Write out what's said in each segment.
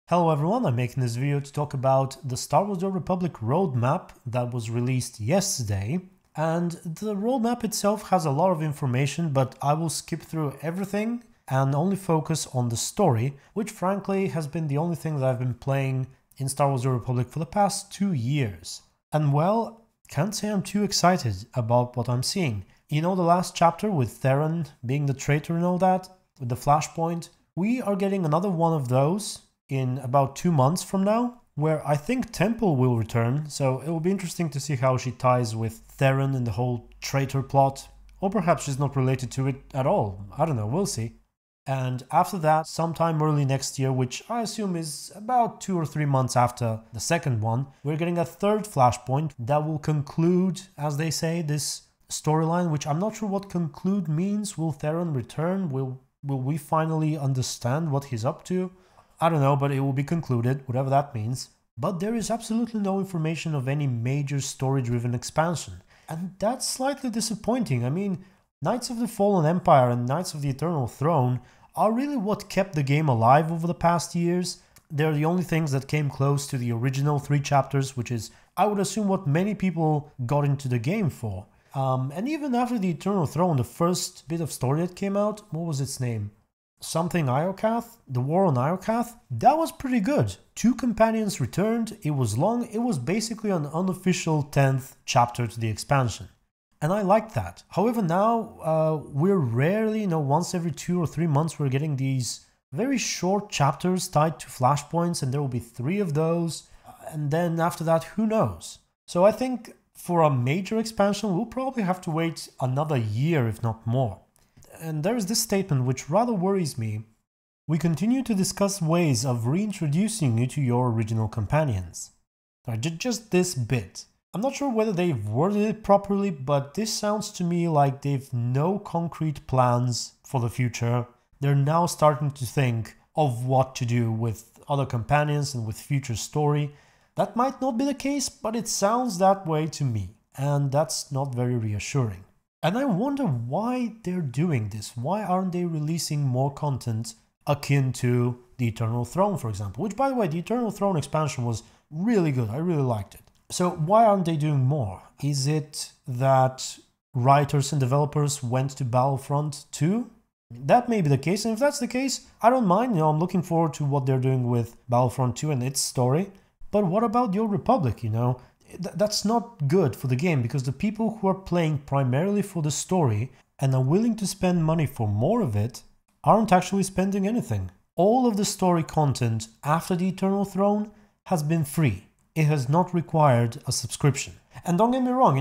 Hello everyone, I'm making this video to talk about the Star Wars: The Old Republic roadmap that was released yesterday. And the roadmap itself has a lot of information, but I will skip through everything and only focus on the story, which frankly has been the only thing that I've been playing in Star Wars: The Old Republic for the past 2 years. And well, can't say I'm too excited about what I'm seeing. You know, the last chapter with Theron being the traitor and all that, with the flashpoint, we are getting another one of those in about 2 months from now, where I think Temple will return, so it will be interesting to see how she ties with Theron and the whole traitor plot, or perhaps she's not related to it at all, I don't know, we'll see. And after that, sometime early next year, which I assume is about 2 or 3 months after the second one, we're getting a third flashpoint that will conclude, as they say, this storyline, which I'm not sure what conclude means. Will Theron return? Will we finally understand what he's up to? I don't know, but it will be concluded, whatever that means. But there is absolutely no information of any major story-driven expansion. And that's slightly disappointing. I mean, Knights of the Fallen Empire and Knights of the Eternal Throne are really what kept the game alive over the past years. They're the only things that came close to the original 3 chapters, which is, I would assume, what many people got into the game for. And even after the Eternal Throne, the first bit of story that came out, what was its name? Something Iokath? The War on Iokath? That was pretty good. 2 companions returned, it was long, it was basically an unofficial 10th chapter to the expansion. And I liked that. However, now we're rarely, once every 2 or 3 months we're getting these very short chapters tied to flashpoints, and there will be 3 of those, and then after that, who knows? So I think for a major expansion, we'll probably have to wait another year, if not more. And there is this statement which rather worries me. We continue to discuss ways of reintroducing you to your original companions. Just this bit. I'm not sure whether they've worded it properly, but this sounds to me like they've no concrete plans for the future. They're now starting to think of what to do with other companions and with future story. That might not be the case, but it sounds that way to me, and that's not very reassuring. And I wonder why they're doing this. Why aren't they releasing more content akin to the Eternal Throne, for example? Which, by the way, the Eternal Throne expansion was really good. I really liked it. So why aren't they doing more? Is it that writers and developers went to Battlefront 2? That may be the case, and if that's the case, I don't mind. I'm looking forward to what they're doing with Battlefront 2 and its story. But what about the Old Republic, That's not good for the game, because the people who are playing primarily for the story and are willing to spend money for more of it aren't actually spending anything. All of the story content after the Eternal Throne has been free. It has not required a subscription. And don't get me wrong,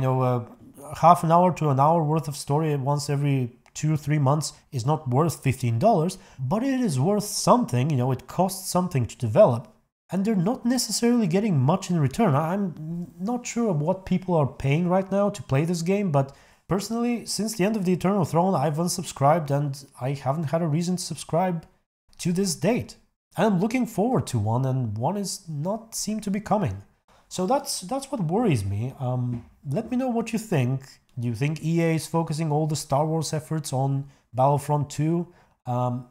half an hour to an hour worth of story once every 2 or 3 months is not worth $15, but it is worth something. It costs something to develop. And they're not necessarily getting much in return. I'm not sure what people are paying right now to play this game, but personally, since the end of the Eternal Throne, I've unsubscribed and I haven't had a reason to subscribe to this date. And I'm looking forward to one, and one is not seem to be coming. So that's what worries me. Let me know what you think. Do you think EA is focusing all the Star Wars efforts on Battlefront 2?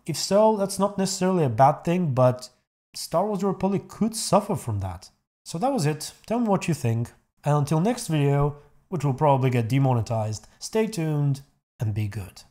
If so, that's not necessarily a bad thing, but Star Wars: The Republic could suffer from that. So that was it. Tell me what you think. And until next video, which will probably get demonetized, stay tuned and be good.